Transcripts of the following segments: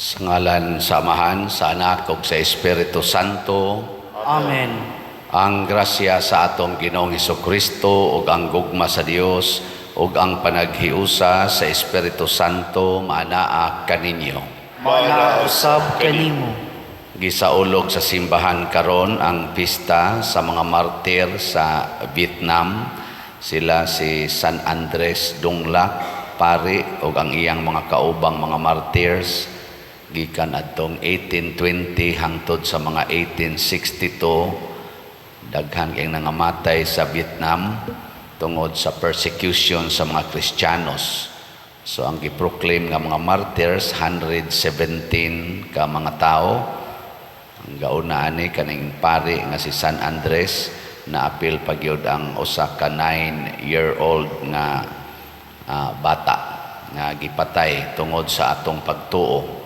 Sa ngalan sa Amahan, sa Anak, ug sa Espiritu Santo. Amen. Ang grasya sa atong Ginoong Hesukristo ug ang gugma sa Dios ug ang panaghiusa sa Espiritu Santo maanaa kaninyo. Manausab kanimo. Gisaulog sa simbahan karon ang pista sa mga martir sa Vietnam. Sila si San Andres Dunglac, pari ug ang iyang mga kaubang mga martyrs gikan adtong 1820 hangtod sa mga 1862. Daghan kay nangamatay sa Vietnam tungod sa persecution sa mga Kristiyanos. So ang giproclaim nga mga martyrs 117 ka mga tao. Ang gauna ani kaning pari nga si San Andres na apil pagyud ang usa ka 9-year-old nga bata nga gipatay tungod sa atong pagtuo.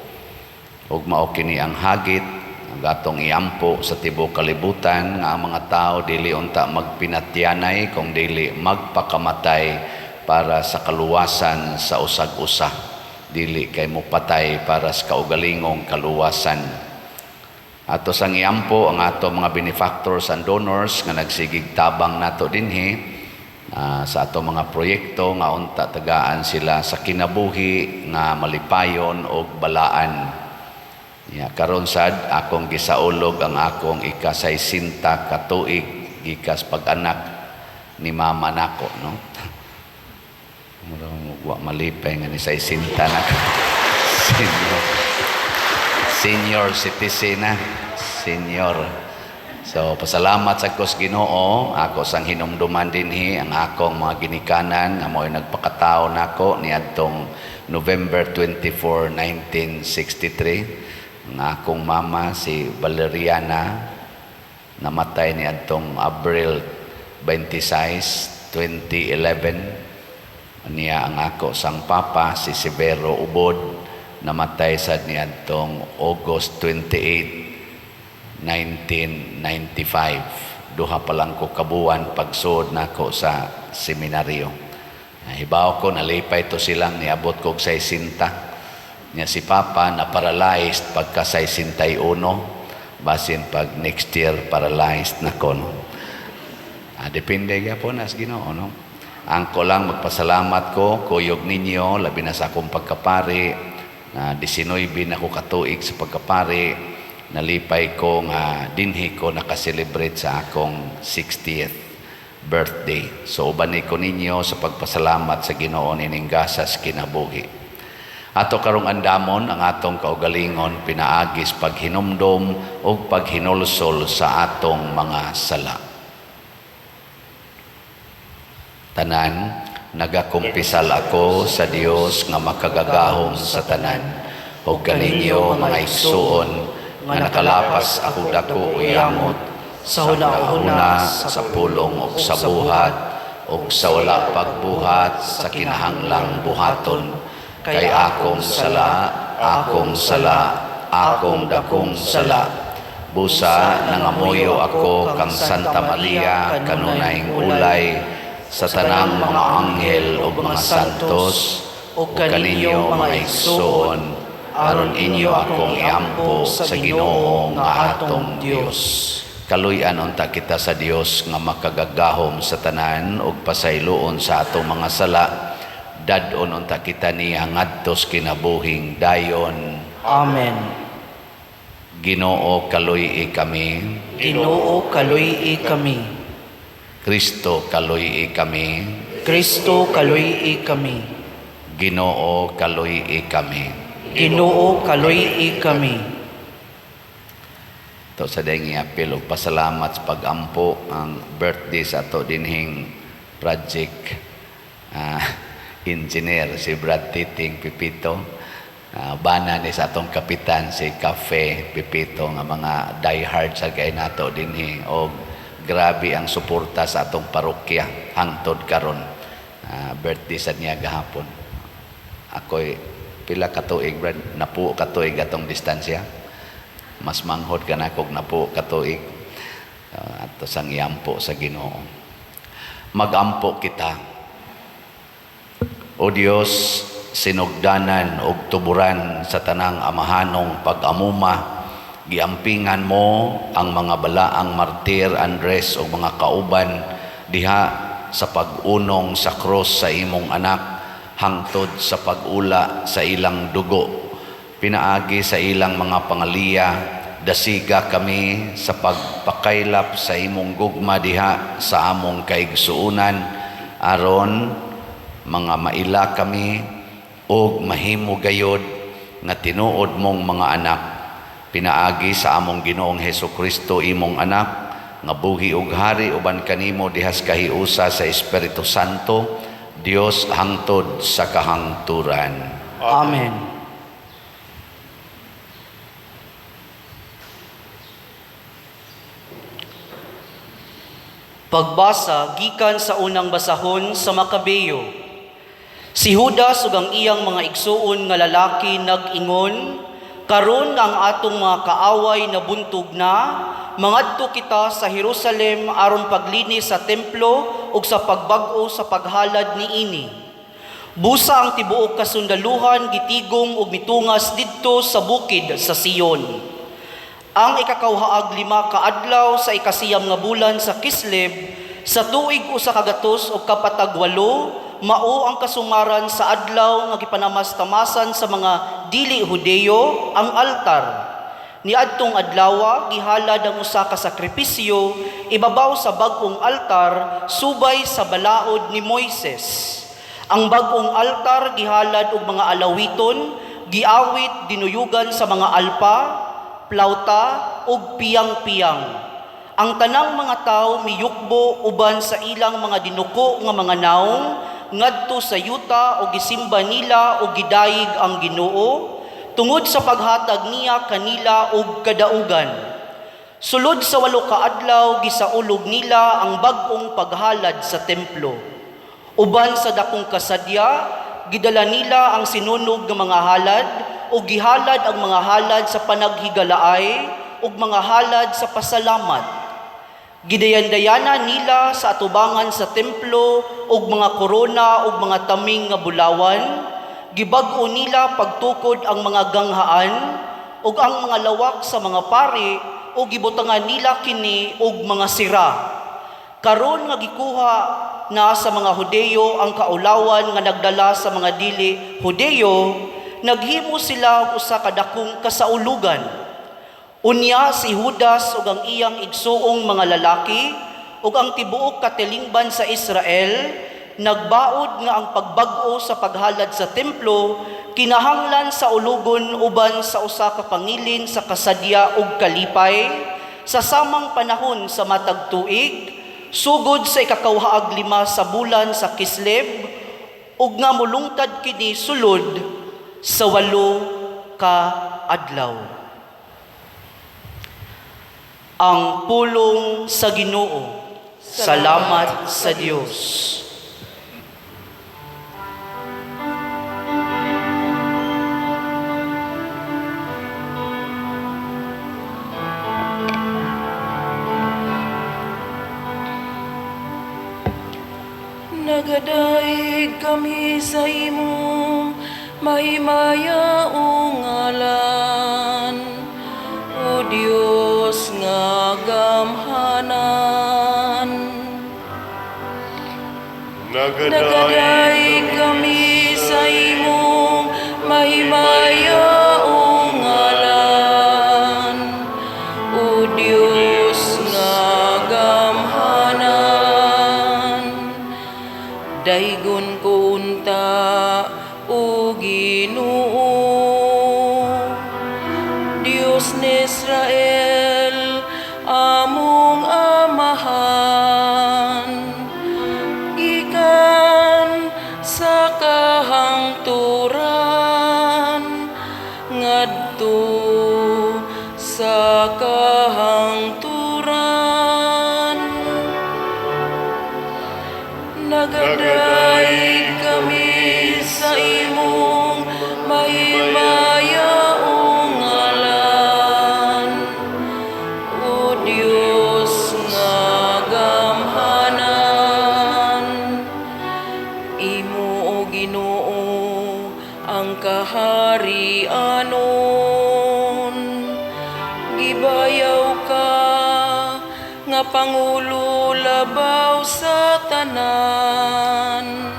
Ug mao kini ang hagit ang atong iampo sa tibuok kalibutan nga ang mga tao dili unta magpinatyanay kung dili magpakamatay para sa kaluwasan sa usag-usa, dili kay mopatay para sa kaugalingong kaluwasan. Ato sang iampo ang ato mga benefactors and donors nga nagsigig tabang nato dinhi sa ato mga proyekto nga unta tagaan sila sa kinabuhi nga malipayon og balaan. Karon sad akong gisaulog ang akong ika-60 ka tuig gikas pag-anak ni mama nako, no? Wa malipay nga ni 60 na senior citizen na, senior. So pasalamat sa Kos Ginoo, ako sang hinumduman dinhi ang akong mga ginikanan nga mo'y nagpakatao nako niadtong November 24, 1963. Ang akong mama si Valeriana namatay niadtong Abril 26, 2011. Niya ang ako sang papa si Severo Ubod namatay sad niadtong August 28, 1995. Duha pa lang ko kabuan pagsuod nako sa seminaryo. Hibaw ko nalipay to silang niabot kog 60. Nya si Papa na paralyzed pagka 61, basin pag next year paralyzed na ko, no? Depende gyapon as Ginoo, no? Ang ko lang magpasalamat ko kuyog ninyo labi na sa akong pagkapari na 19 na ko katuig sa pagkapari. Nalipay ko nga dinhi ko nakaselebrate sa akong 60th birthday. So uban ko ninyo sa pagpasalamat sa Ginoo nining gasas kinabuhi. Ato karong andamon ang atong kaugalingon pinaagis paghinumdom o paghinulsol sa atong mga sala. Tanan, nagakumpisal ako sa Dios nga makagagahom sa tanan. O kaninyo mga igsuon nga nakalapas ako dako uyamot sa una sa pulong o sa buhat o sa wala pagbuhat sa kinahanglang buhaton. Kay akong sala, akong dakong sala. Busa nangamuyo ako kang Santa Maria kanunayng ulay sa tanang mga anghel o mga santos o kaninyo mga igsoon aron inyo akong iampo sa Ginoo nga atong Dios. Kaluy-an unta kita sa Dios nga makagagahom sa tanan ug pasayloon sa atong mga sala. Dadon unta kita niya ngadtos kinabuhing dayon. Amen. Ginoo kaluy kami. Ginoo kaluy kami. Kristo kaluy kami. Kristo kaluy kami. Ginoo kaluy kami. Ginoo kaluy kami. To sa dayong iapil og pasalamat sa pagampo ang birthday sa ato dinhing project engineer si Brad Titing Pipito. Bana ni sa atong kapitan si Cafe Pipito nga mga diehard sa kay nato dinhi og grabe ang suporta sa atong parokya hangtod karon. Birthday sa niya gahapon. Ako'y pila ka tuig, Brad, napuo ka tuig atong distansya. Mas manghod ka na kog napuo ka tuig. Ato sang iampo sa Ginoo. Magampo kita. O Diyos, sinugdanan ug tuburan sa tanang amahanong pag-amuma. Giampingan mo ang mga balaang martir Andres ug mga kauban diha sa pag-unong sa krus sa imong anak hangtod sa pag-ula sa ilang dugo. Pinaagi sa ilang mga pangaliya, dasiga kami sa pagpakaylap sa imong gugma diha sa among kaigsuunan aron mga maila kami og mahimo gayod nga tinuod mong mga anak. Pinaagi sa among Ginoong Hesukristo imong anak nga buhi ug hari uban kanimo dihas kahiusa sa Espiritu Santo, Dios hangtod sa kahangturan. Amen. Pagbasa gikan sa unang basahon sa Makabeyo. Si Judas ug ang iyang mga igsuon nga lalaki nag-ingon, karon nga ang atong mga kaaway na buntog na, mangadto kita sa Jerusalem aron paglinis sa templo ug sa pagbag-o sa paghalad niini. Busa ang tibuok kasundaluhan gitigom ug mitungas didto sa bukid sa Sion. Ang ikakawhaag 5 kaadlaw sa ikasiyam nga bulan sa Kisleb, sa tuig 100 o kapatag 8, mao ang kasumaran sa adlaw nga gipanamas-tamasan sa mga dili Hudeyo ang altar. Niadtong adlaw gihalad ang usa ka sakripisyo ibabaw sa bag-ong altar subay sa balaod ni Moises. Ang bag-ong altar gihalad og mga alawiton, giawit dinuyugan sa mga alpa, plauta ug piyang-piyang. Ang tanang mga tawo miyukbo uban sa ilang mga dinuko nga mga naong ngadto sa yuta o gisimba nila o gidayig ang Ginoo tungod sa paghatag niya kanila og kadaugan. Sulod sa 8 ka adlaw gisaulog nila ang bag-ong paghalad sa templo. Uban sa dakong kasadya, gidala nila ang sinunog nga mga halad o gihalad ang mga halad sa panaghigalaay o mga halad sa pasalamat. Gidayan-dayana nila sa atubangan sa templo og mga korona og mga taming nga bulawan. Gibag-o nila pagtukod ang mga ganghaan og ang mga lawak sa mga pari o gibutangan nila kini og mga sira. Karon nga gikuha na sa mga Hudeyo ang kaulawan nga nagdala sa mga dili Hudeyo, naghimo sila og usa ka dakong kasaulugan. Unya si Judas ug ang iyang igsuong mga lalaki ug ang tibuok katilingban sa Israel nagbaod nga ang pagbag-o sa paghalad sa templo kinahanglan sa ulugon uban sa usa ka pangilin sa kasadya ug kalipay sa samang panahon sa matag tuig sugod sa ikakawhaag 5 sa bulan sa Kisleb ug nga mulungtad kini sulod sa 8 ka adlaw. Ang pulong sa Ginoo. Salamat sa Dios. Nagadaig kami sa imong mahimayaong ngalan, O Dios nga gamhanan. Nagadaig kami sa imong mahimayaong ngalan, O Dios nga gamhanan. Daygon ko unta, O Ginoo, Dios ni Israel, among amahan, gikan sa kahangturan, ngadto sa kahangturan. Nagadaig kami sa imong mahimayaong ngalan, O Dios nga gamhanan. Imo, O Ginoo, bayaw ka nga pangulo labaw sa tanan.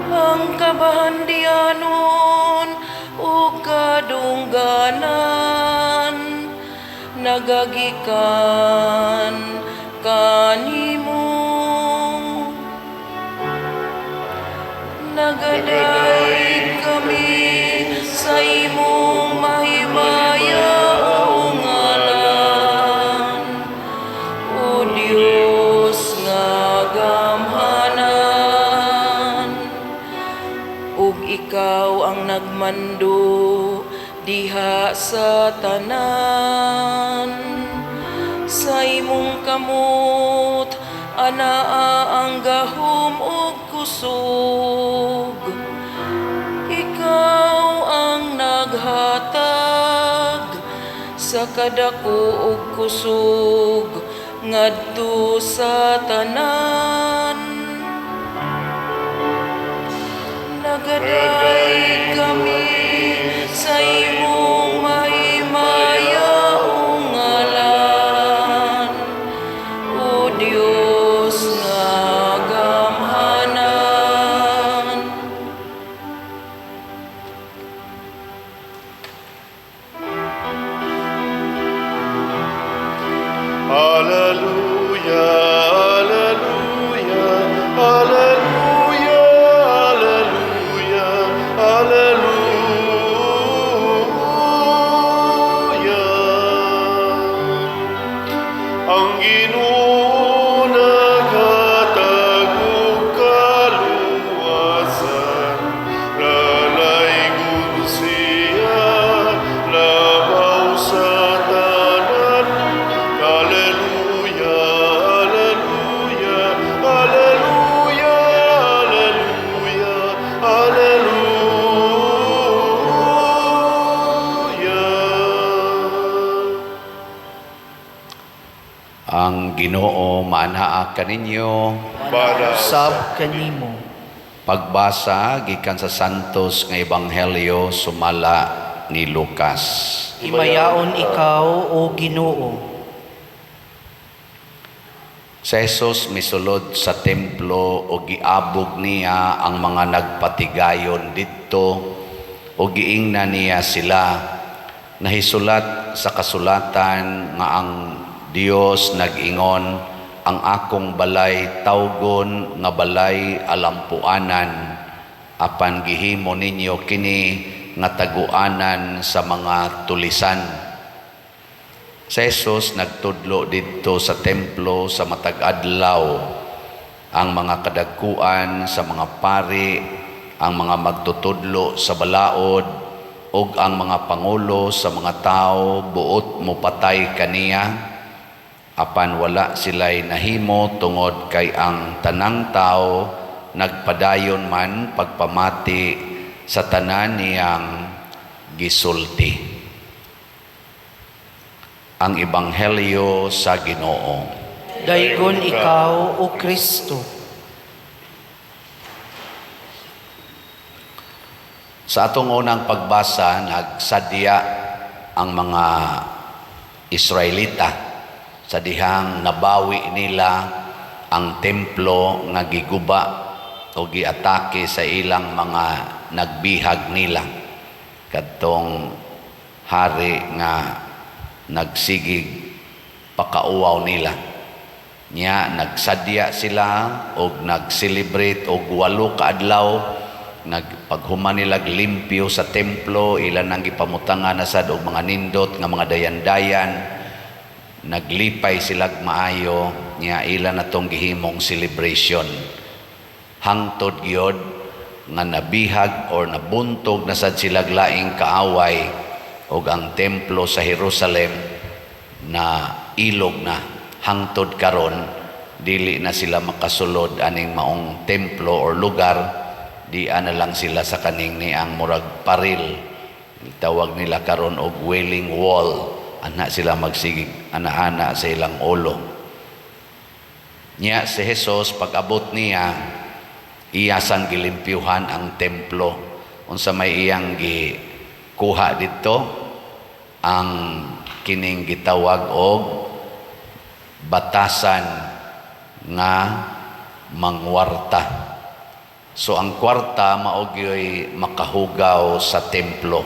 Ang kabahandianon ug kadungganan nagagikan kanimo. Nagaday kami sa imong mahimayang ngalan, O Diyos nga gamhanan. Ug ikaw ang nagmando diha sa tanan, sa imong kamot anaa ang gahom ug kusog. Ikaw ang naghatag sa kadako ug kusog ngadto sa tanan. Nagaday kami sa imong mahimayang ngalan, O Diyos nga gamhanan. Alleluia, alleluia, alleluia, alleluia, alleluia. Ang Ginoo naghatag og kaluwasan, lalaygon siya labaw sa tanan. Alleluia, alleluia, alleluia, alleluia, alleluia. Ang Ginoo maanhaa kaninyo. Para Sab kanimo. Pagbasa gikan sa Santos nga Ebanghelyo sumala ni Lucas. Himayaon ikaw, O Ginoo. Si Jesus misulod sa templo o giabog niya ang mga nagpatigayon didto o giingna niya sila. Nahisulat sa kasulatan nga ang Dios nag-ingon, ang akong balay tawgon nga balay alampuanan, apan gihimo ninyo kini nga taguanan sa mga tulisan. Si Jesus nagtudlo dito sa templo sa matag adlaw. Ang mga kadagkuan sa mga pari, ang mga magtutudlo sa balaod, ug ang mga pangulo sa mga tao buot mo patay kaniya. Apan wala sila'y nahimo tungod kay ang tanang tao nagpadayon man pagpamati sa tanan niyang gisulti. Ang Ebanghelyo sa Ginoo. Daygon ikaw, O Kristo. Sa atong unang pagbasa, nagsadya ang mga Israelita sa dihang nabawi nila ang templo nga giguba o giatake sa ilang mga nagbihag nila. Kadtong hari nga nagsigig pakauwaw nila. Nya nagsadya sila og nag-celebrate og 8 ka adlaw, nagpaghuman nila limpyo sa templo, ilan ang gipamutangan na sad og mga nindot nga mga dayan-dayan. Naglipay sila maayo, nya ilan na tong gihimong celebration. Hangtod gyud nga nabihag or nabuntog na sad sila laing kaaway og ang templo sa Jerusalem na ilog na. Hangtod karon dili na sila makasulod aning maong templo or lugar, di na lang sila sa kaning niang murag paril, tawag nila karon og Wailing Wall. Ana sila magsigig ana-ana sa ilang ulo. Nya si Jesus pag-abot niya, iyasan gilimpyuhan ang templo. Unsa may iyang gikuha dito, ang kining gitawag og batasan nga mangwarta. So ang kwarta mao gyoy makahugaw sa templo.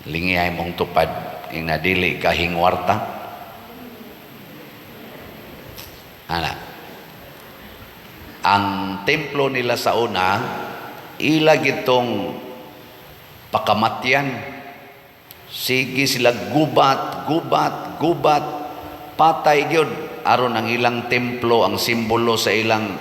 Lingiyay mong tupad ing nadili ka hingwarta. Ana. Ang templo nila sa una ila gitong pakamatyan. Sige sila gubat, patay gyud aron ang ilang templo ang simbolo sa ilang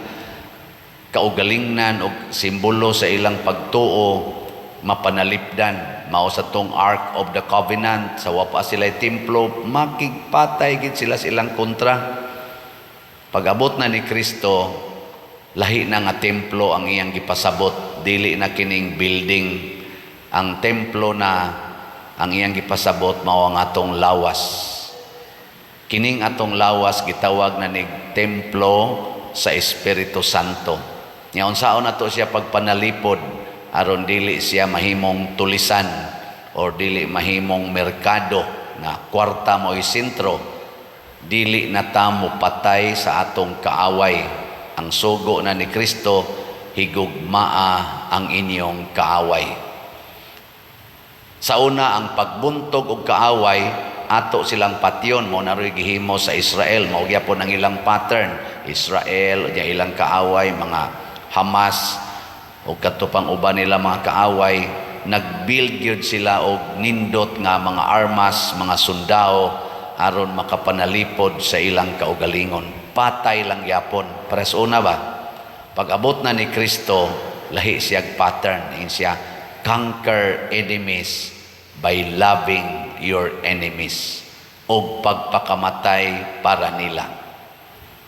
kaugalingnan o simbolo sa ilang pagtuo mapanalipdan. Mao sa tong Ark of the Covenant sa wapa sila templo makigpatay gid sila sa ilang kontra. Pag-abot na ni Kristo, lahi na nga templo ang iyang gipasabot, dili na kining building. Ang templo na ang iyang gipasabot mao ang atong lawas. Kining atong lawas gitawag na ni templo sa Espiritu Santo. Nya unsaon nato siya pagpanalipod aron dili siya mahimong tulisan or dili mahimong merkado na kwarta mo'y sentro. Dili na tamo patay sa atong kaaway. Ang sugo na ni Kristo higugmaa ang inyong kaaway. Sa una ang pagbuntog og kaaway ato silang patyon mo naroy gihimo sa Israel, mao gyapon ang ilang pattern. Israel nya ilang kaaway mga Hamas o katupang uban nila mga kaaway, nagbuild gyud sila og nindot nga mga armas, mga sundao aron makapanalipod sa ilang kaugalingon. Patay lang gyapon. Pares una ba? Pag-abot na ni Kristo, lahi siyag pattern. Ingin siya, conquer enemies by loving your enemies. O pagpakamatay para nila.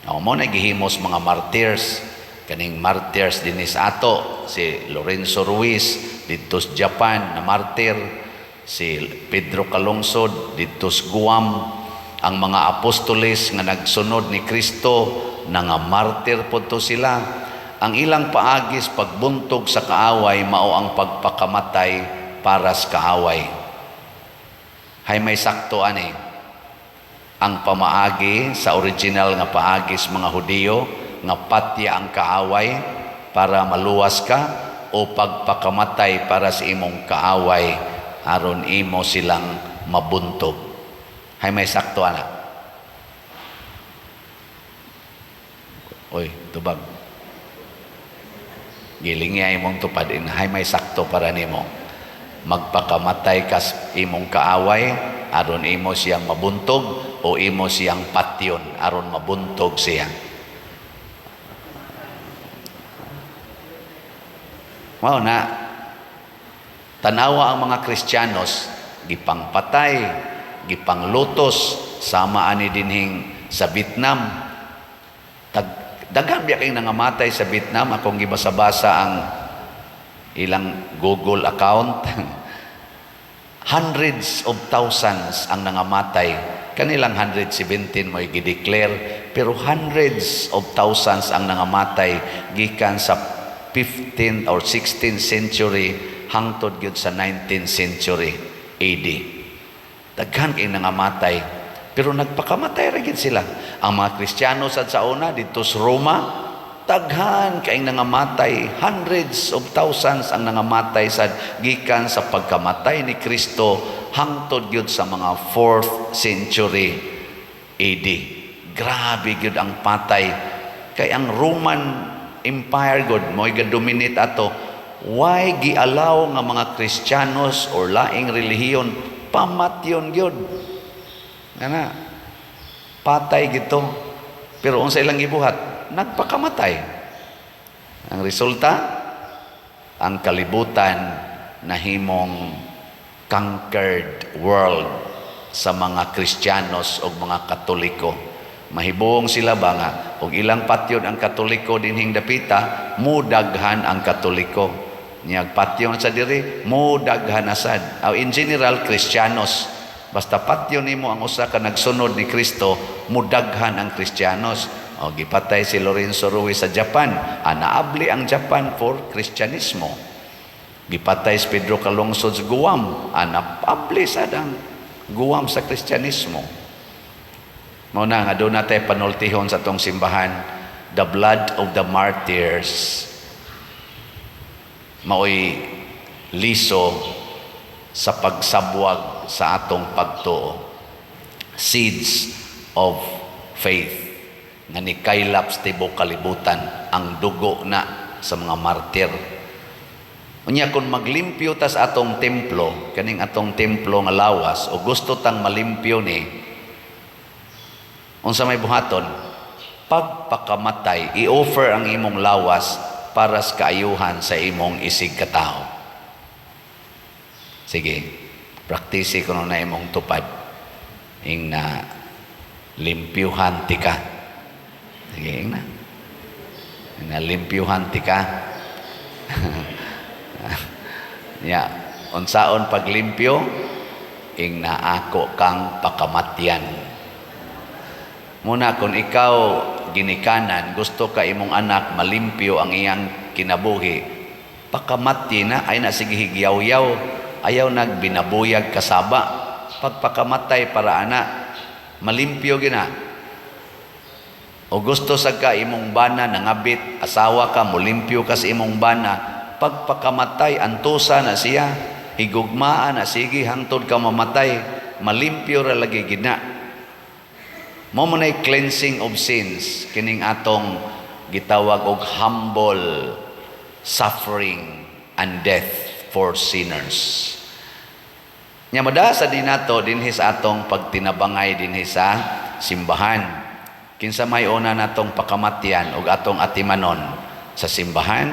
Mo na gihimos mga martyrs. Kaning martyrs dinis ato, si Lorenzo Ruiz dito sa Japan na martyr, si Pedro Calungsod dito sa Guam, ang mga apostoles nga nagsunod ni Kristo na nga martyr po to sila. Ang ilang paagis pagbuntog sa kaaway mao ang pagpakamatay para sa kaaway. Hay may sakto ani. Ang pamaagi sa original nga paagis mga Hudiyo nga patya ang kaaway para maluwas ka o pagpakamatay para sa imong kaaway aron imo silang mabuntog. Hay may sakto ana. Oy, tubag. Gilingya imong tupadin. Hay may sakto para nimo. Magpakamatay ka sa imong kaaway aron imo siyang mabuntog o imo siyang patyon aron mabuntog siya. Mao na tanawa ang mga Kristiyanos gipangpatay, gipanglutos sama ani dinhing sa Vietnam. Daghan biya kay nangamatay sa Vietnam. Akong gibasa-basa ang ilang Google account. Hundreds of thousands ang nangamatay. Kanilang 117 mo'y gideclare, pero hundreds of thousands ang nangamatay gikan sa 15th or 16th century hangtod gyud sa 19th century AD. Daghan kay nangamatay, pero nagpakamatay ra gyud sila. Ang mga Kristiyano sa una dito sa Roma, daghan kay nangamatay, hundreds of thousands ang nangamatay sa gikan sa pagkamatay ni Kristo hangtod gyud sa mga 4th century AD. Grabe gyud ang patay kay ang Roman Empire God mo'y ga-dominate ato. Why gialaw nga mga Kristiyanos or laing relihiyon pamatyon gyud? Ana patay gito. Pero unsa ilang gibuhat? Nagpakamatay. Ang resulta, ang kalibutan nahimong conquered world sa mga Kristiyanos o mga Katoliko. Mahibong sila ba nga og ilang patyon ang Katoliko dinhing dapita, mudaghan ang Katoliko. Niyag patyon sa diri, mudaghan asad. In general, Kristiyanos. Basta patyon nimo ang usa ka nagsunod ni Kristo, mudaghan ang Kristiyanos. O gipatay si Lorenzo Ruiz sa Japan, naabli ang Japan for Kristyanismo. Gipatay si Pedro Calungsod sa Guam, naabli sad ang guwam sa Kristyanismo. Mao na nga doon natin panultihon sa tong simbahan, the blood of the martyrs mao'y liso sa pagsabwag sa atong pagtuo. Seeds of faith nga nikaylap sa tibok kalibutan ang dugo na sa mga martir. Unya kung maglimpyo ta sa atong templo, kaning atong templo nga lawas, o gusto tang malimpyo ni, unsa may buhaton, pagpakamatay, i-offer ang imong lawas para sa kaayuhan sa imong isig katao. Sige, praktisi ko na imong tupad. Ing na limpyuhan ti ka. Sige, ing na limpyuhan ti ka. Ya, unsaon paglimpyo, ing na ako kang pakamatyan. Muna kung ikaw ginikanan, gusto ka imong anak malimpyo ang iyang kinabuhi, pakamati na, ay na sige higyaw-yaw, ayaw nagbinabuyag kasaba, pagpakamatay para anak, malimpyo gina. O gusto sa ka imong bana, nangabit, asawa ka, mulimpyo ka sa imong bana, pagpakamatay, antusa na siya, higugmaan na sige, hangtod ka mamatay, malimpyo ra lagi gina. Mo manay cleansing of sins, kining atong gitawag og humble suffering and death for sinners. Nya madasa din nato dinhi sa atong pagtinabangay dinhi sa simbahan. Kinsa may una natong pakamatyan ug atong atimanon sa simbahan,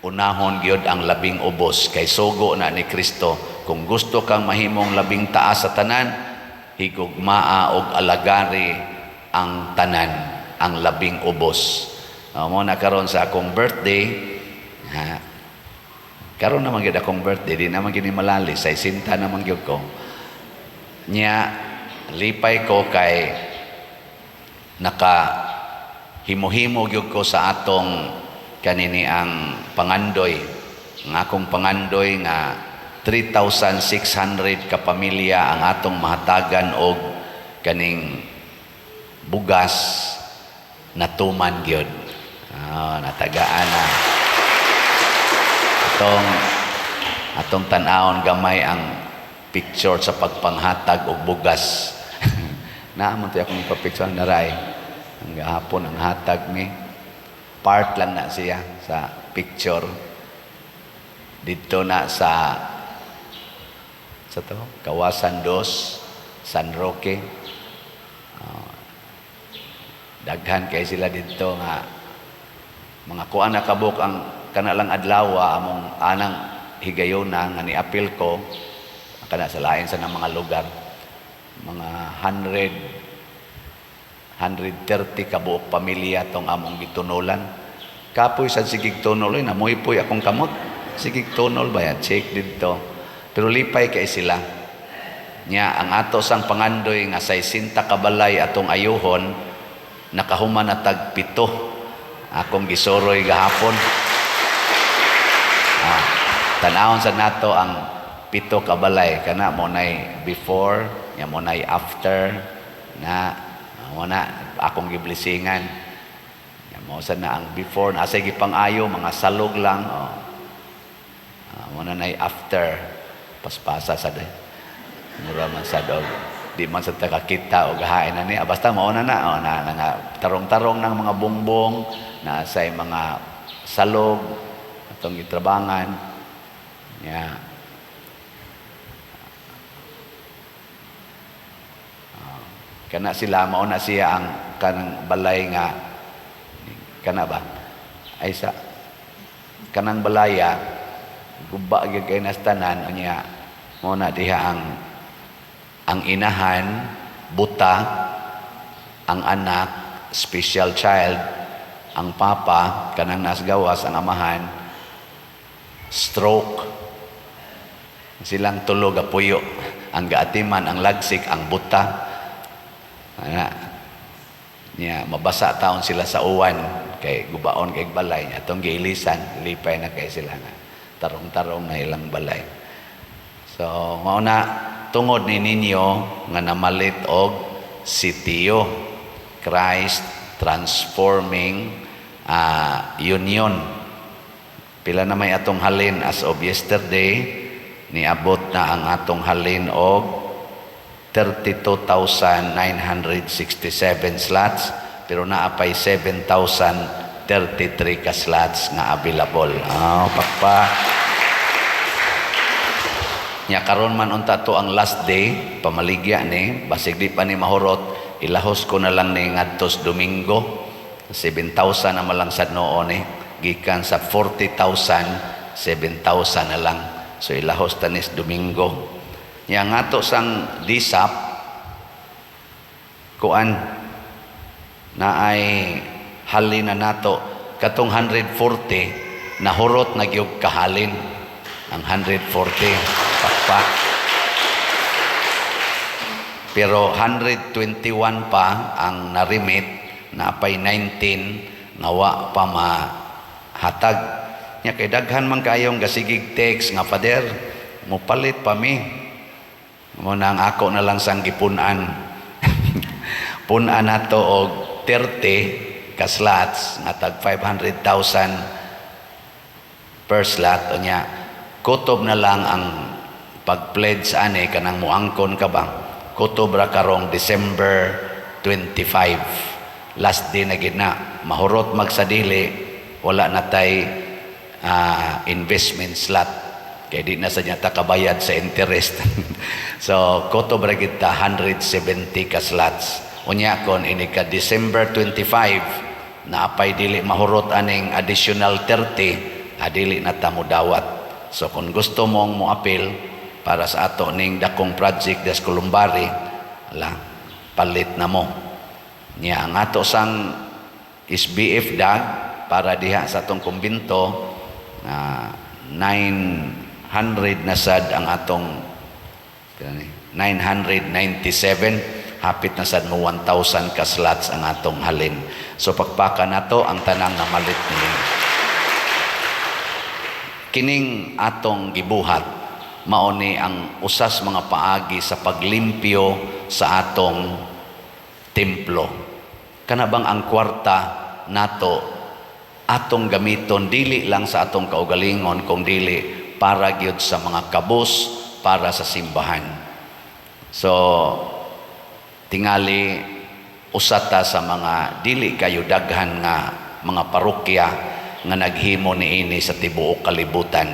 unahon gyud ang labing ubos kay sugo na ni Kristo. Kung gusto kang mahimong labing taas sa tanan, higugmaa og alagari ang tanan, ang labing ubos. Mo na karon sa akong birthday, karon naman gyud akong birthday, di naman gini malali, sa isinta naman gyud ko. Nya lipay ko kay naka himo-himo gyud ko sa atong kanini ang pangandoy. Ang akong pangandoy nga 3,600 ka pamilya ang atong mahatagan og kaning bugas natuman gyud. Natagaan na. Atong tan-awon gamay ang picture sa pagpanghatag og bugas. Naamon tayo akong papicture naray. Ang gahapon ang hatag ni part lang na siya sa picture. Dito na sa Kawasan 2, San Roque. Daghan kay sila dito nga mga kuan na kabuk ang kanalang adlaw among anang higayuna nga niapil ko kana sa lain sa mga lugar. Mga 130 kabuok pamilya tong among gitunulan. Kapoy sa sigig tunol namoy poy akong kamot. Sigig tunol ba ya? Check dito. Pero lipay kay sila. Nya ang ato sang pangandoy nga 60 kabalay atong ayuhon nakahuman na tag 7 akong gisoroy gahapon. Tanawon sa nato ang 7 kabalay kana mo nay before, nya mo nay after na mo na akong giblisingan. Nya mo sa na ang before na say gipang-ayo mga salog lang mo na nay after. Paspasa sa de mura man sa dog di man sa takakita o gahain na niya basta mauna na tarong-tarong ng mga bongbong na sa mga salog atong gitrabangan niya. Kana sila mauna siya ang kanang balay nga kana ba ay sa kanang balaya guba gyud kay nastanan unya mo na diha ang inahan buta, ang anak special child, ang papa kanang nasgawas, ang amahan stroke, silang tulo gapuyo, ang gaatiman ang lagsik, ang buta niya mabasa taon sila sa uwan kay gubaon kay balay atong giilisan lipay na kay sila nga tarong-tarong na ilang balay. So, mauna tungod ni ninyo nga namalit og sitiyo, Christ Transforming Union. Pila na may atong halin as of yesterday, niabot na ang atong halin og 32,967 slots, pero naapay 7,033 ka slots nga available. Pakpa. Nya karon man unta to ang last day, pamaligya ni, basig di pa ni mahurot, ilahos ko na lang ni ngadtos Domingo. 7,000 na malang sad noon gikan sa 40,000, 7,000 na lang. So ilahos tanis Domingo. Nya ngato sang disap kuan na ay halin na nato katong 140 nahurot na gyud kahalin ang 140 pakpak. Pero 121 pa ang narimit, napay 19 nawa pa mahatag. Nya kay daghan man kayong gasigig text nga pader, mupalit pa mi. Mo nang ako na lang sang gipunan. Punan nato og 30 ka slots nga tag 500,000 per slot. O nya kutob na lang ang pag-pledge ani kanang muangkon ka ba. Kutob ra karong December 25. Last day na gid na. Mahurot magsadili, wala na tay investment slot. Kaya di na sa niya takabayad sa interest. So, kutob ra gid ta 170 ka slots. Unya kon ini ka December 25, naapay dili mahurot aning additional 30, adili na ta mo dawat. So kung gusto mong mo-appeal para sa ato ning dakong project des Columbari, palit na mo. Nya ang ato sang SBF DAG para diha sa atong kumbinto, 900 na sad ang atong 997, hapit na sad mo 1,000 ka slots ang atong halin. So pagpaka nato ang tanang namalit ni kining atong gibuhat mao ni ang usas mga paagi sa paglimpyo sa atong templo. Kana bang ang kwarta nato atong gamiton dili lang sa atong kaugalingon kung dili para gyud sa mga kabus, para sa simbahan. So tingali usata sa mga dili kayo daghan nga mga parokya nga naghimo niini sa tibuok kalibutan,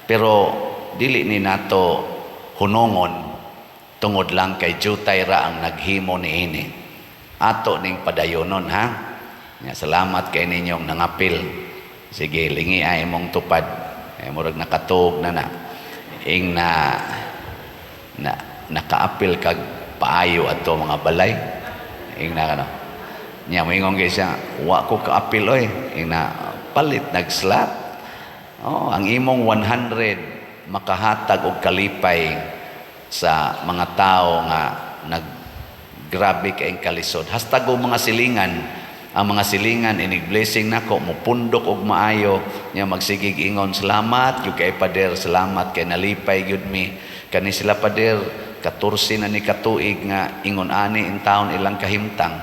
pero dili ni nato hunongon tungod lang kay jutay ra ang naghimo niini. Ato ning padayonon ha. Nya salamat kay ninyong nangapil. Sige, lingi ay mong tupad. Murag nakatuog na ing nakaapil kag paayo ato mga balay. Ing na ano. Nya moingon kay siya, wa ko kaapil oy. Ing na palit nagslot. Ang imong 100 makahatag og kalipay sa mga tao nga naggrabe kay kalisod. Hastag og mga silingan, ang mga silingan inig blessing nako mo pundok og maayo nya magsigig ingon salamat gyud kay pader, salamat kay nalipay gyud mi kani sila pader 14 na ni katuig nga ingon ani in taon ilang kahimtang.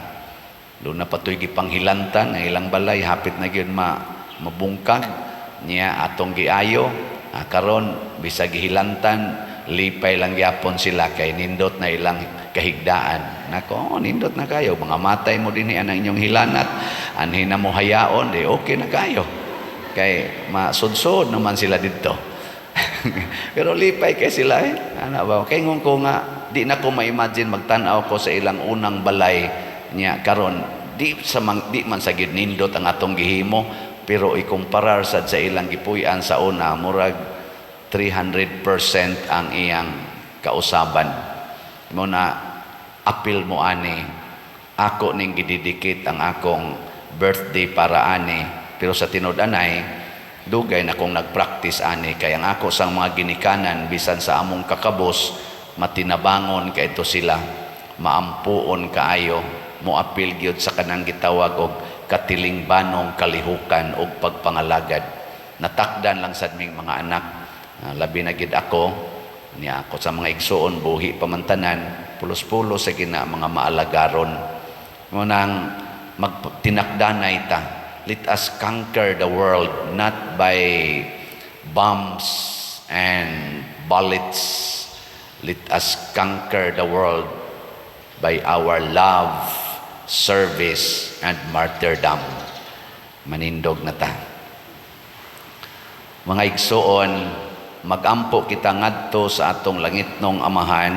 Doon na patoy gipanghilantan nga ilang balay hapit na gyud mabungkag niya atong giayo. Karon bisag gihilantan lipay lang gyapon sila kay nindot na ilang kahigdaan. Nako, nindot na kayo, mga matay mo dinhi ang inyong hilanat, anhin na mo hayaon, di okay na kayo. Kay masudsod naman sila dito. Pero lipay kay sila Ano ba? Kay ngon ko nga di na ko ma-imagine magtan-aw ko sa ilang unang balay niya karon di man sa gid nindot ang atong gihimo, pero ikumparar sad sa ilang gipuy-an sa una murag 300% ang iyang kausaban. Mo na apil mo ani ako ning gididikit ang akong birthday para ani, pero sa tinud-anay dugay na kong nagpractice ani kay ang ako sang mga ginikanan bisan sa among kakabos matinabangon kay ito sila, maampuon kaayo, mo apil gyud sa kanang gitawag og katilingbanong kalihukan og pagpangalagad. Natakdan lang sad ming mga anak, labi na gid ako niya ako sa mga igsoon buhi pamantanan pulos-pulos sa gina mga maalagaron ngunang magtinakdanay ta. Let us conquer the world not by bombs and bullets. Let us conquer the world by our love, service, and martyrdom. Manindog na ta. Mga igsoon, magampo kita ngadto sa atong langitnong amahan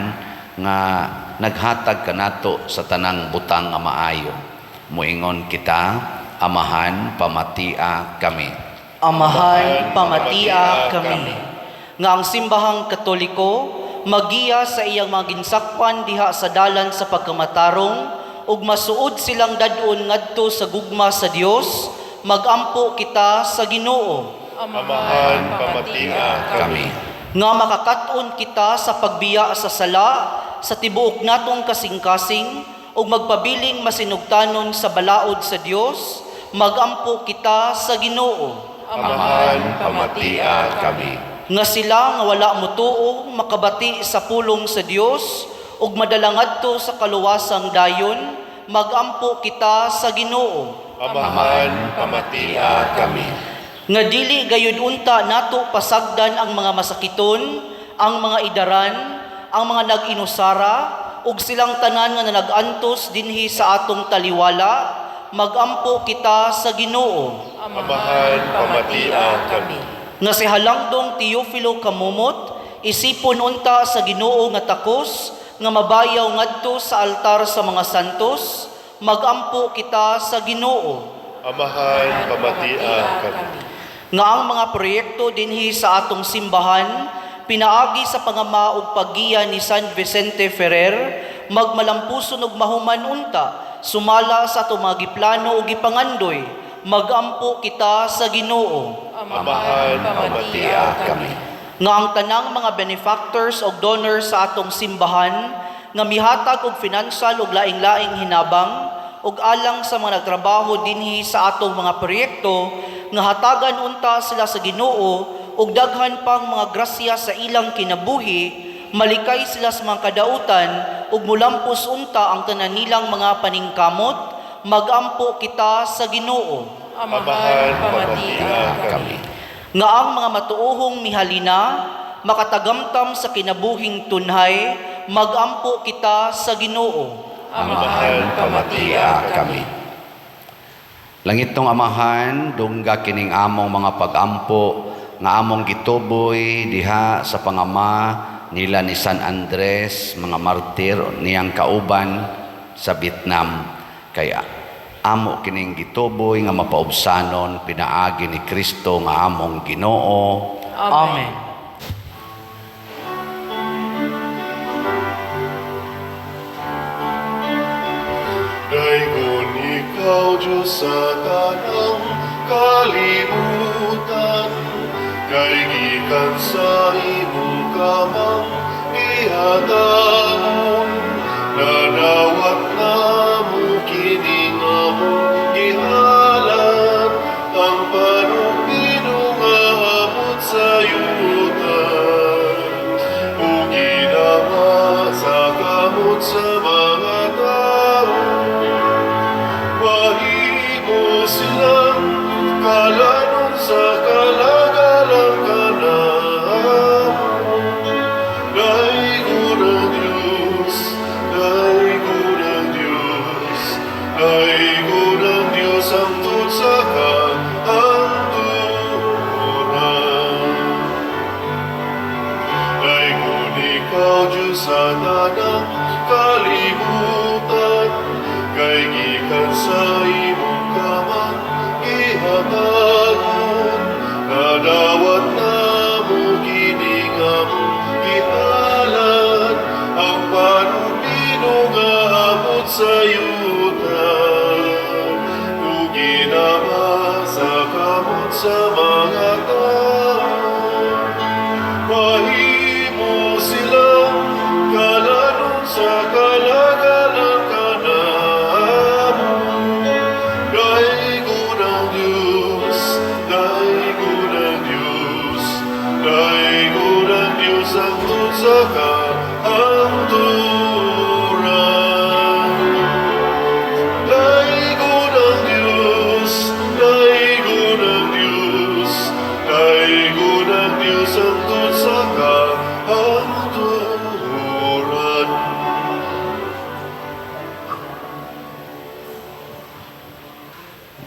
nga naghatag kanato sa tanang butang nga maayo. Muingon kita, amahan, pamatia kami. Amahan, pamatia kami. Nga ang simbahang Katoliko, magiya sa iyang mga ginsakpan diha sa dalan sa pagkamatarong, ug masuod silang dadon ngadto sa gugma sa Dios, magampo kita sa Ginoo. Amahan, pamatia Kami. Nga makakat-on kita sa pagbiya sa sala, sa tibuok natong kasing-kasing, ug magpabiling masinugtanon sa balaod sa Dios, magampo kita sa Ginoo. Amahan, pamatia kami. Nga sila nga wala motuo makabati sa pulong sa Dios ug madala ngadto sa kaluwasang dayon, magampo kita sa Ginoo. Amahan, pamatia kami. Nga dili gayud unta nato pasagdan ang mga masakiton, ang mga idaran, ang mga nag-inusara ug silang tanan nga nag-antos dinhi sa atong taliwala, magampo kita sa Ginoo. Amahan, pamatia kami. Nga si Halangdong Teofilo Kamumot, isipon unta sa Ginoo nga takos, nga mabayaw ngadto sa altar sa mga santos, magampo kita sa Ginoo. Amahan, pamatia kami. Nga ang mga proyekto dinhi sa atong simbahan, pinaagi sa pangama ug paggiya ni San Vicente Ferrer, magmalampuson ug mahuman unta, sumala sa atong mga giplano ug gipangandoy, magampo kita sa Ginoo. Amahan, pamatia kami. Nga ang tanang mga benefactors o donors sa atong simbahan nga mihatag og financial ug laing-laing hinabang ug alang sa mga nagtrabaho dinhi sa atong mga proyekto nga hatagan unta sila sa Ginoo ug daghan pang mga grasya sa ilang kinabuhi, malikay sila sa mga kadautan ug mulampos unta ang tanan nilang mga paningkamot, magampo kita sa Ginoo. Amahan, pamatia kami. Nga ang mga matuohong mihalina, makatagamtam sa kinabuhing tunhay, magampo kita sa Ginoo. Amahan, pamatia kami. Langitong amahan, dungga kining among mga pagampo nga among gituboy diha sa pangama nila ni San Andres, mga martir niyang kauban sa Vietnam. Kaya amo kining gituboy nga mapaubsanon pinaagi ni Kristo nga among Ginoo. Amen. Daigon ikaw, Diyos sa tanang kalibutan, kay gikan sa imong kamang ihataon, nanawat na mo kining among gihalan, ang panupino nga hamot sa yutan, ug ginama sa kamot sa mga tao. Mahimo silang kalanon sa kalagalang kanamo. Daigod ang Diyos, daigod ang Diyos, daigod ang Diyos ang tut sa kaantunan. Daigod ikaw, Diyos sa tanang kalibutan, kay gikan sa imong kamang gihatagon, nadawat na mo kining among gihalan, ang panupino nga amot sa yutan, ug ginama sa kamot sa mga tao. Mahimo silang kalanon sa kalagalan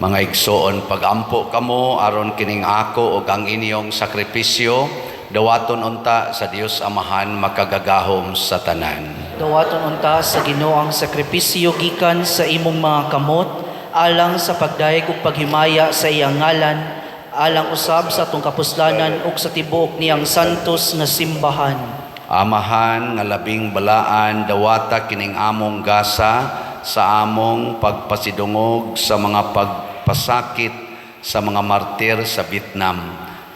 Mga igsoon, pagampo kamo aron kining ako ug ang inyong sakripisyo, dawaton unta sa Dios Amahan makagagahom sa tanan. Dawaton unta sa Ginoo ang sakripisyo gikan sa imong mga kamot, alang sa pagdayeg ug paghimaya sa iyang ngalan, alang usab sa atong kapuslanan ug sa tibuok niyang santos nga simbahan. Amahan nga labing balaan, dawata kining among gasa sa among pagpasidungog sa mga pagpasakit sa mga martir sa Vietnam.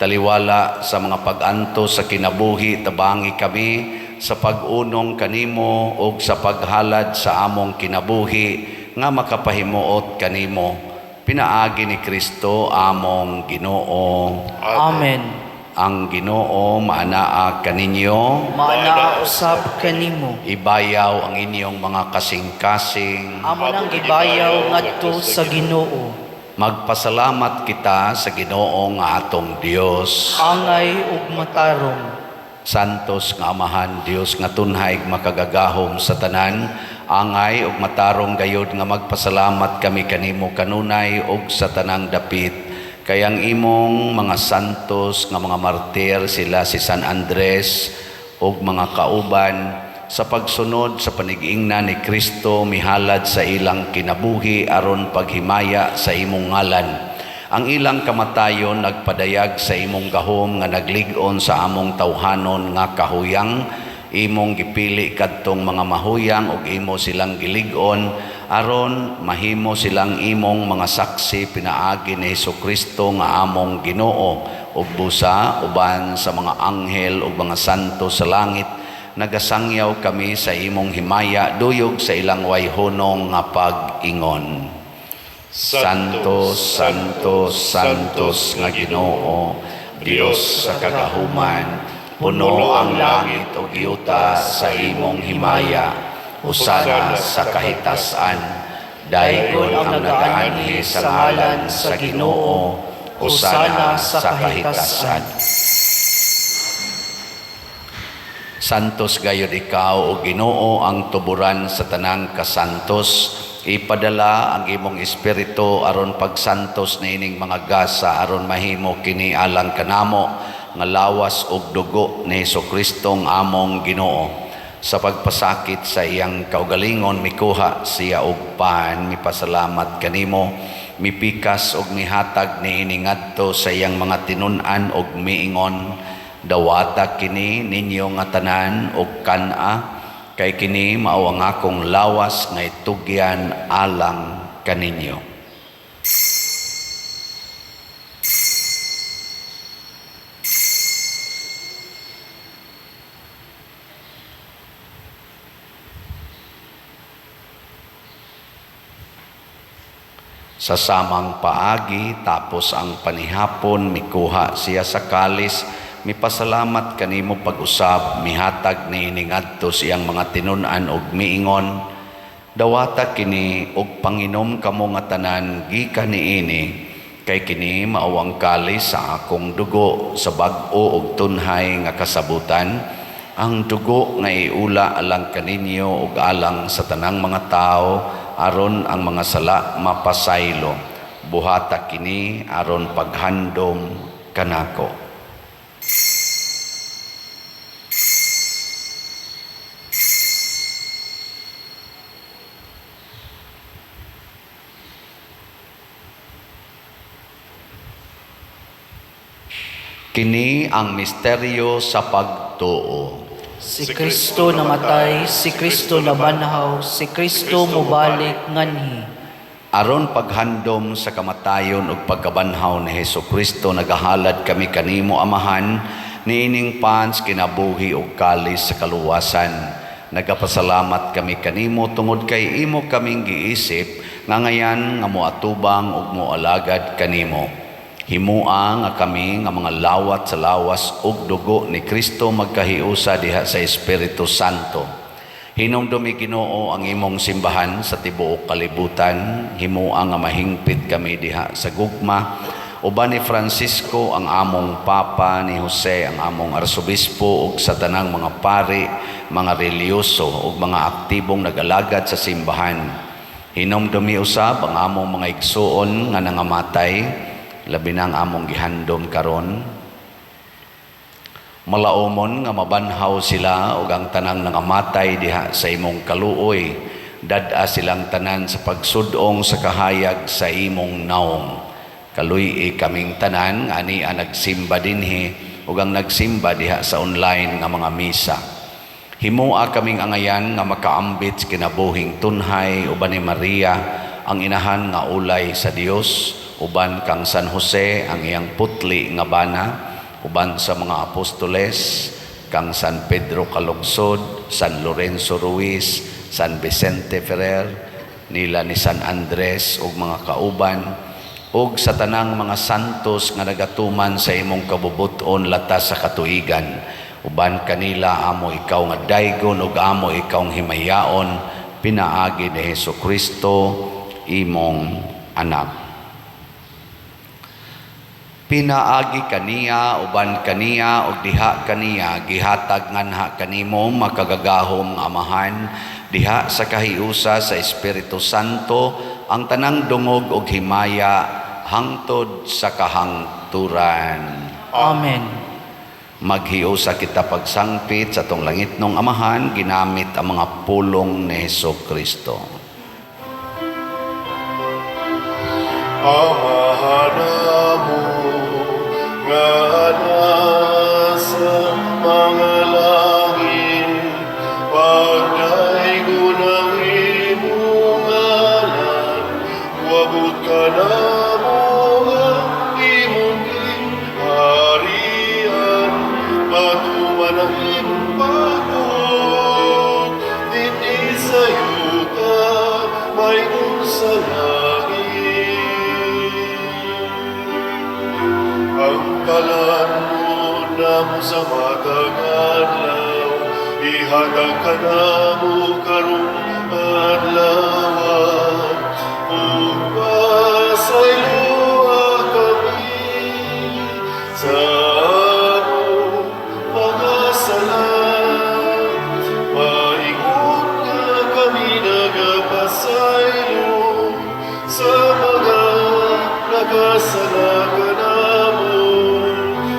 Taliwala sa mga pag-anto sa kinabuhi, tabangi kami sa pag-unong kanimo o sa paghalad sa among kinabuhi nga makapahimuot kanimo. Pinaagi ni Kristo among Ginoo. Amen. Ang Ginoo maanaa kaninyo. Maanaa usab kanimo. Ibayaw ang inyong mga kasing-kasing. Amo nang gibayaw ngadto sa Ginoo. Magpasalamat kita sa Ginoo nga atong Dios. Angay ug matarong. Santos nga Amahan Dios nga tunhay makagagahom sa tanan, angay ug matarong gayud nga magpasalamat kami kanimo kanunay ug sa tanang dapit. Kayang imong mga santos nga mga martir sila si San Andres ug mga kauban sa pagsunod sa panig-ingnan ni Kristo mihalad sa ilang kinabuhi aron paghimaya sa imong ngalan. Ang ilang kamatayon nagpadayag sa imong gahom nga naglig-on sa among tawhanon nga kahuyang, imong gipili kadtong mga mahuyang ug imo silang gilig-on aron mahimo silang imong mga saksi pinaagi ni Hesukristo nga among Ginoo ug busa uban sa mga anghel ug mga santo sa langit. Nagasangyaw kami sa imong himaya duyog sa ilang wayhonong nga pag-ingon. Santos, Santos, Santos nga Ginoo, Dios sa kagahuman, puno ang langit ug yuta sa imong himaya. Husana sa kahitasan, daygon ang nagaanhi sa ngalan sa Ginoo. Husana sa kahitasan. Santos gayud ikaw o Ginoo ang tuburan sa tanang kasantos. Ipadala ang imong espiritu aron pagsantos na ining mga gasa aron mahimo kini alang kanamo nga lawas ug dugo ni Hesukristo ang among Ginoo. Sa pagpasakit sa iyang kaugalingon mikuha siya og pan, mipasalamat kanimo, mipikas og mihatag ni iningadto sa iyang mga tinun-an og miingon, dawata kini ninyo nga tanan og kana, kay kini mao ang akong lawas nga itugyan alang kaninyo. Sa samang paagi tapos ang panihapon mikuha siya sa kalis, mipasalamat kanimo pag-usab, mihatag ni iningadto siyang mga tinun-an og miingon, dawata kini og panginom kamo nga tanan gikan niini, kay kini mao ang kalis sa akong dugo sa bag-o ug tunhay nga kasabutan, ang dugo nga iula alang kaninyo ug alang sa tanang mga tao aron ang mga sala mapasaylo. Buhata kini aron paghandom kanako. Kini ang misteryo sa pagtuo. Si Kristo namatay, si Kristo nabanhaw, si Kristo mubalik nganhi. Aron paghandom sa kamatayon ug pagkabanhaw ni Hesukristo nagahalad kami kanimo Amahan niining pans kinabuhi ug kalis sa kaluwasan. Nagapasalamat kami kanimo tungod kay imo kaming giisip nga ngayan nga moatubang ug moalagad kanimo. Himua nga kami nga mga lawat sa lawas ug dugo ni Kristo magkahiusa diha sa Espiritu Santo. Hinumdumi Ginoo ang imong simbahan sa tibuok kalibutan. Himua nga mahingpit kami diha sa gugma. Uban ni Francisco ang among Papa, ni Jose ang among Arsobispo ug sa tanang mga pari, mga reliyoso ug mga aktibong nag-alagad sa simbahan. Hinomdumi usab ang among mga igsuon nga nangamatay, labi na ang among gihandom karon. Malaumon nga mabanhaw sila ug ang tanang nangamatay diha sa imong kaluoy, dad-a silang tanan sa pagsudong sa kahayag sa imong naong. Kaluy kaming tanan nga ani nagsimba dinhi ug ang nagsimba diha sa online nga mga misa. Himua kaming angayan nga makaambit sa kinabuhing tunhay uban ni Maria ang inahan nga ulay sa Dios, uban kang San Jose ang iyang putli nga bana, uban sa mga apostoles kang San Pedro Calungsod, San Lorenzo Ruiz, San Vicente Ferrer, nila ni San Andres ug mga kauban, ug sa tanang mga santos nga nagatuman sa imong kabubuton latas sa katuigan. Uban kanila amo ikaw nga daygon ug amo ikaw himayaon, pinaagi ni Hesukristo imong anak. Pinaagi kaniya uban kaniya ug diha kaniya gihatag nganha kanimo makagagahom nga amahan, diha sa kahiusa sa Espiritu Santo ang tanang dungog ug himaya hangtod sa kahangturan. Amen. Maghiusa kita pagsangpit sa tong langitnong amahan ginamit ang mga pulong ni Hesukristo. Amahan mo nga nasa mga langit, pagdaygo ng imong ngalan, wabot ka na mo ang imong harian, patuman ang imong pagod, hindi sa'yo ka may sa langit. Ang kalan mo na mo sa matag adlaw, ihatag ka na mo karong adlaw, upasaylo kami sa among mga sala. Maingon nga kami nagapasaylo sa mga nagasala ka namo,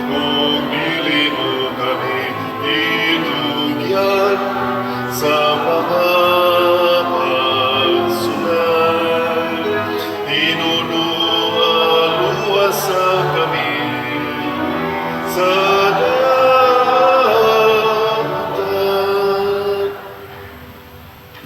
ug dili mo kami itugyan sa mga pagsunod. Inunualuwasa kami sa dapat.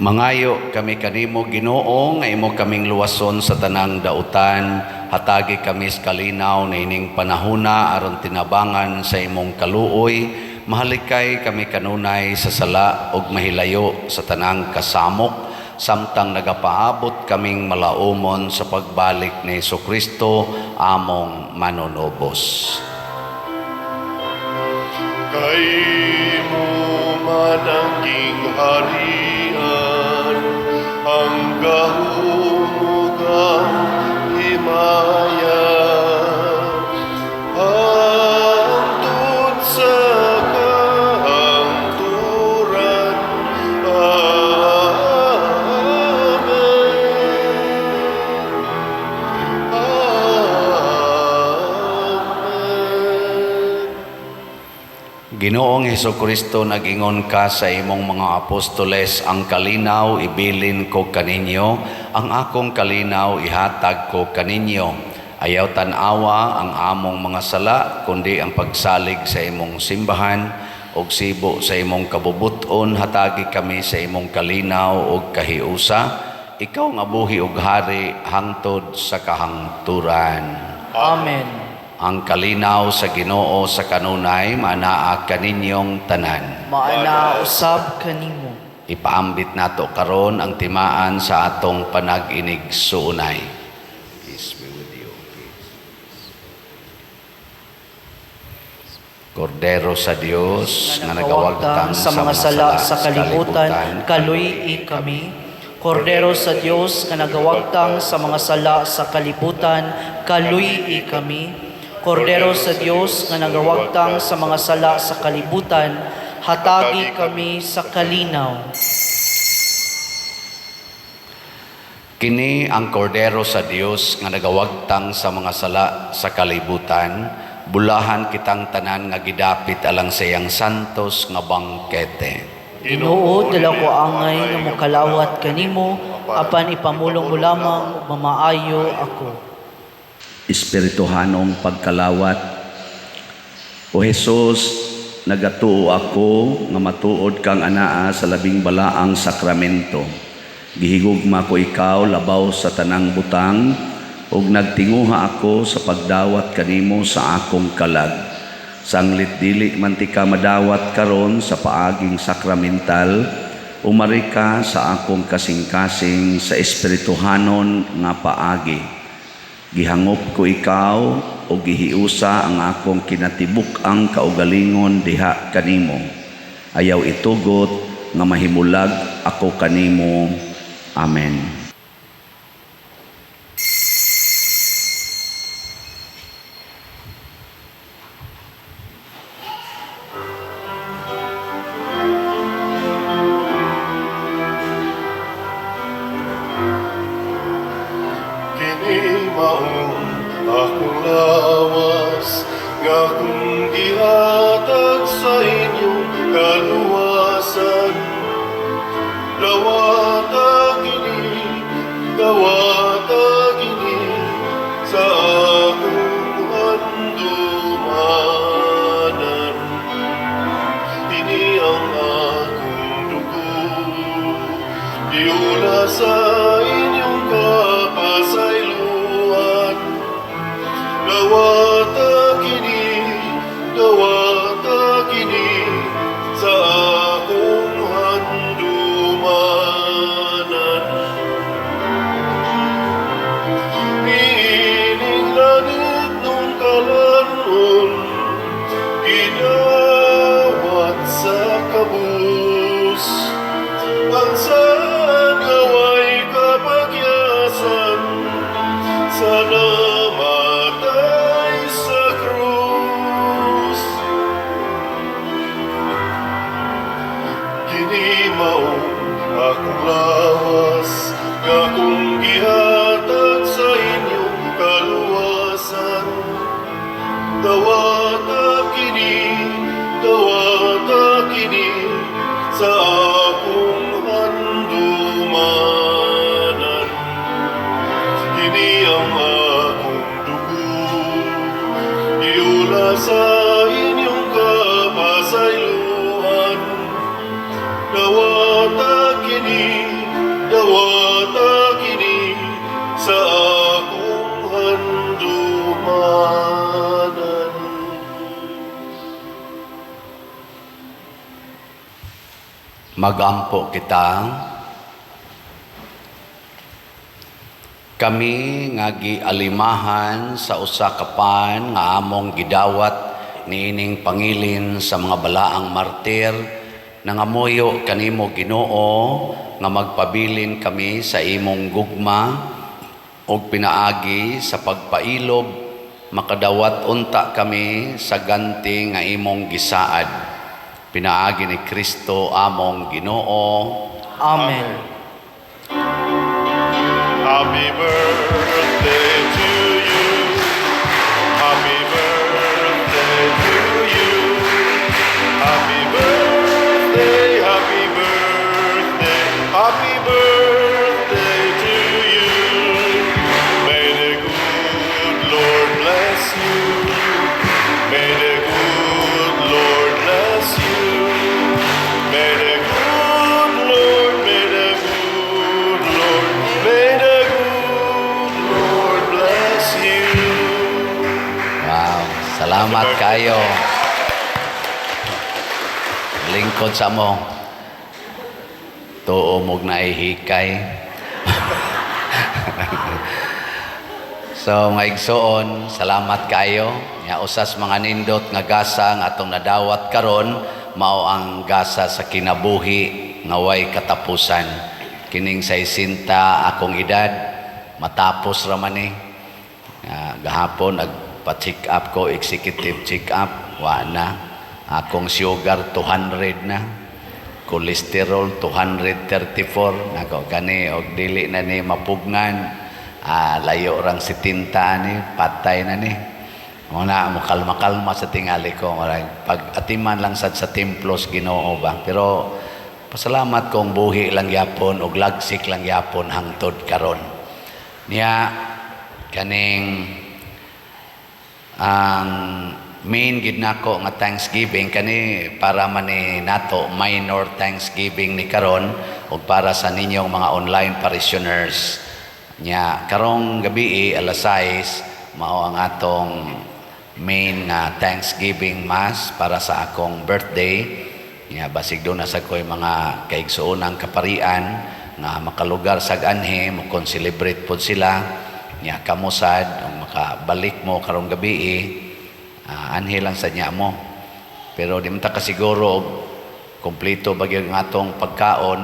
Mangayo kami kanimo Ginoo nga imo kaming luwason sa tanang dautan, hatagi kami sa kalinaw na ining panahuna aron tinabangan sa imong kaluoy, mahalikay kami kanunay sa sala ug mahilayo sa tanang kasamok, samtang nagapaabot kaming malaumon sa pagbalik ni Hesukristo among manunobos. Kay mo manangking harian, ang gahumugang himaya, hangtod sa kahangturan. Amen. Amen. Ginoong Hesukristo, nag-ingon ka sa imong mga apostoles, ang kalinaw ibilin ko kaninyo, ang akong kalinaw ihatag ko kaninyo. Ayaw tanawa ang among mga sala, kundi ang pagsalig sa imong simbahan, og sibo sa imong kabubuton, hatagi kami sa imong kalinaw og kahiusa. Ikaw nga buhi ug hari hangtod sa kahangturan. Amen. Ang kalinaw sa Ginoo sa kanunay manaa kaninyong tanan. Maana usab kanimo. Ipaambit nato karon ang timaan sa atong panag-inig suunay. Peace be with you. Kordero sa Dios nga nagawagtang sa mga sala sa kalibutan, kaluy kami. Kordero sa Dios nga nagawagtang sa mga sala sa kalibutan, kaluy kami. Kordero sa Dios nga nagawagtang sa mga sala sa kalibutan, hatagi kami sa kalinaw. Kini ang kordero sa Dios nga nagawagtang sa mga sala sa kalibutan, bulahan kitang tanan nga gidapit alang sa iyang santos nga bangkete. Ginoo, dala ko angay nga mokalawat kanimo, apan ipamulong mo lamang mamaayo ako. Espirituhanong pagkalawat, O Jesus, nagatuo ako nga matuod kang anaa sa labing balaang sakramento. Gihigugma ko ikaw labaw sa tanang butang, ug nagtinguha ako sa pagdawat kanimo sa akong kalag. Sanglit dili man ti ka madawat karon sa paaging sakramental, umari ka sa akong kasing-kasing sa espirituhanon nga paagi. Gihangop ko ikaw o gihiusa ang akong kinatibuk ang kaugalingon diha kanimo. Ayaw itugot nga mahimulag ako kanimo. Amen. Kini maong akong lawas, nga kung gihatag sa inyong kaluwasan. Dawata kini sa akong handumanan. Ini ang akong dugo, diula sa inyong kapasayloan. Dawata kini sa akong handumanan. Ining langit nung kalanon, ginawat sa kabus. Ang sanaway kapagyasan, sa namatay sa krus. Kini maong akong lawas, nga kung gihatag sa inyong kaluwasan. Dawata kini sa akong handumanan. Kini ang akong dugo, iula sa inyong kapasayloan. Dawata kini sa akong handumanan. Magampo kita. Kami nga gialimahan sa usa ka pan nga among gidawat niining pangilin sa mga balaang martir, nangamuyo kanimo Ginoo nga magpabilin kami sa imong gugma ug pinaagi sa pagpailob, makadawat unta kami sa ganti nga imong gisaad. Pinaagi ni Kristo among Ginoo. Amen. Happy birthday to you. Happy birthday to you. Happy birthday, happy birthday, happy birthday to you. May the good Lord bless you. May the good Lord bless you. May the good Lord, may the good Lord, may the good Lord bless you. Wow, salamat kayo. Lingkod sa mo. Tuo mog naihikay. So, mga igsoon, salamat kayo. Nga usas mga nindot nga gasa nga atong nadawat karon, mao ang gasa sa kinabuhi nga way katapusan. Kining 60 akong edad, matapos raman ni. Gahapon nagpa-check up ko, executive check up, wa na. Akong sugar 200 na. cholesterol 234 nako kani og dili na ni mapugnan, layo rang si tinta ni patay na ni. Muna mo kalma sa tingali ko, pag atiman lang sa templos Ginoo ba. Pero pasalamat kong buhi lang yapon og lagsik lang yapon hangtod karon. Niya kaning ang main gid nako nga Thanksgiving kani para man ni nato minor Thanksgiving ni karon ug para sa ninyong mga online parishioners. Nya karong gabi alas 6 mao ang atong main nga Thanksgiving mass para sa akong birthday. Nya basig do na sa koy mga kaigsuonang kaparian nga makalugar sa anhe mo kon celebrate pod sila. Nya kamusad ug makabalik mo karong gabi anhe lang sa nya mo. Pero di man ta kasiguro og kompleto bagyo ng atong pagkaon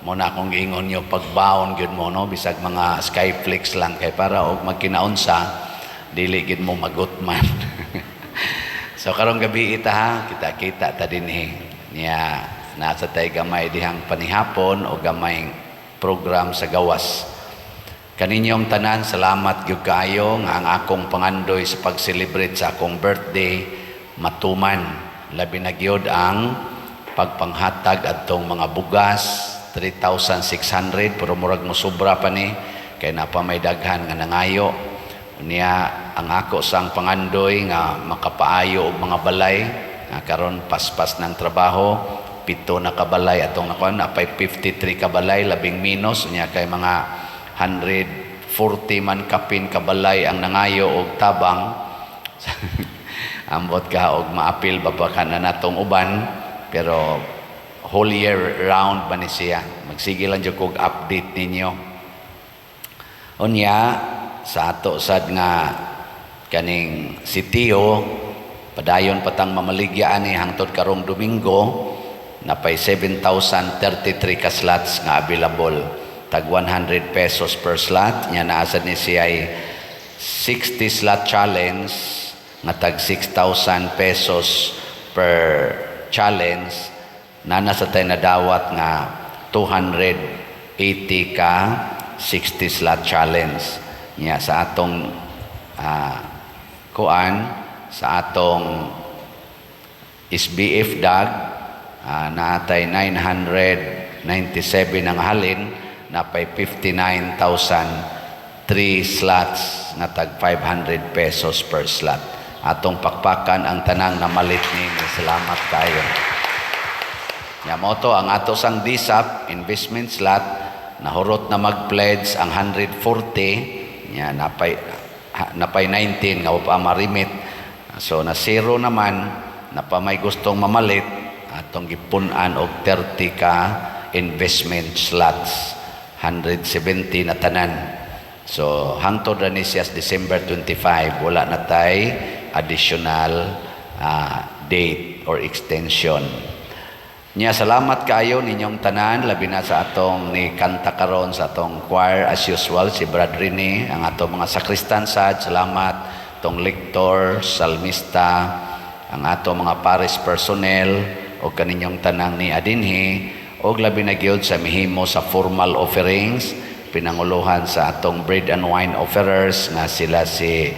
mo na akong giingon nyo pagbaon gyud mo no bisag mga skyflakes lang kay para og magkinaunsa dili gid mo magutman. So karong gabi ha kita ta dinhi niya nasa tay gamay dihang panihapon o gamay program sa gawas. Kaninyong tanan salamat gyud kaayo nga ang akong pangandoy sa pag-celebrate sa akong birthday matuman. Labi na gyud ang pagpanghatag adtong mga bugas 3,600 pero murag mo sobra pa ni kay napa may daghan nga nangayo niya ang ako sang pangandoy nga makapaayo og mga balay nga karon paspas ng trabaho 7 na kabalay atong nakuan napay 53 kabalay labing minus niya kay mga 140 man kapin kabalay ang nangayo og tabang ambot ka og maapil ba pa kana natong uban pero whole year round ba ni siya magsige lang jud kog update ninyo unya sa ato sad nga kaning si Tio padayon patang mamaligya ani hangtod karong Domingo napay 7,033 ka slots nga available tag 100 pesos per slot nya naasad ni siya ay 60 slot challenge nga tag 6,000 pesos per challenge nana sa tay nadawat nga 280 ka 60 slot challenge nya sa atong kuan sa atong SBF DAG naatay 997 ang halin napay 59,000 3 slots nga tag 500 pesos per slot atong pakpakan ang tanang namalit ni salamat kayo. Nya mo to ang ato sang DSAP investment slot nahurot na mag-pledge ang 140 nya napay 19 nga pa marimit so na zero naman na pa may gustong mamalit atong gipunan og 30 ka investment slots 170 na tanan so hangtod ra ni siya December 25 wala na tay additional date or extension. Nya salamat kayo ninyong tanan labi na sa atong ni kanta karon sa atong choir as usual si Brad Rene ang atong mga sakristan sad salamat tong lector salmista ang atong mga parish personnel o kaninyong tanang ni adinhi og labi na gyud sa mihimo sa formal offerings pinanguluhan sa atong bread and wine offerers nga sila si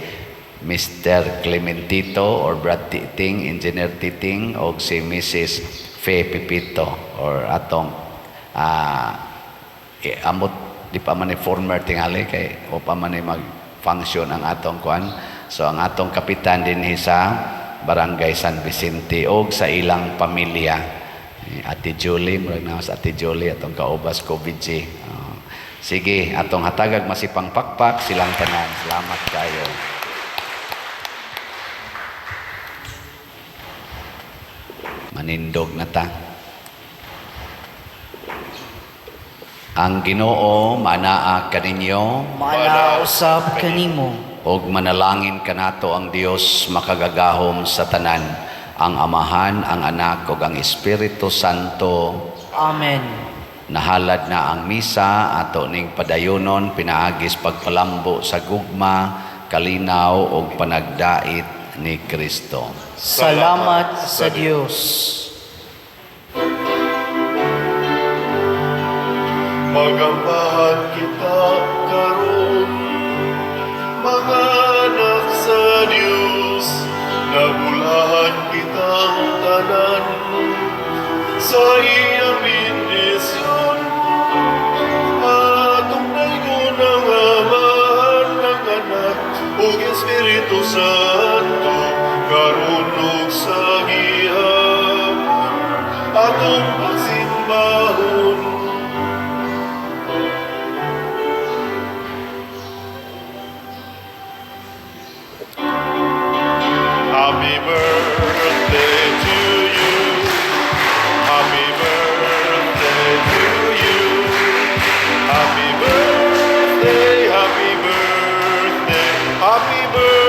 Mr. Clementito or Brad Titing, Engineer Titing o si Mrs. Fe Pipito or atong amot di pa man ni former tingali kay o pa man ni mag-function ang atong kuan so ang atong kapitan din sa Barangay San Vicente og sa ilang pamilya Ate Julie murag na sa Ate Julie atong kaubas COVID-19 sige atong hatagag masipang pakpak silang tanan salamat kayo. Manindog na ta. Ang Ginoo manaa kaninyo Manausap kanimo og manalangin kanato ang Dios makagagahom sa tanan ang Amahan, ang Anak ug ang Espiritu Santo. Amen. Nahalad na ang misa ato ning padayonon pinaagis pagpalambo sa gugma, kalinaw ug panagdait ni Kristo. Salamat sa Dios. Magambahan kita karon, mga anak sa Dios, nabulahan kitang tanan sa iyang bendisyon. Atong dayon ang Amahan ng Anak ug Espiritu Santo, karon ug sa gihapon, atong pagsimbahon. Happy birthday to you. Happy birthday to you. Happy birthday, happy birthday, happy birthday.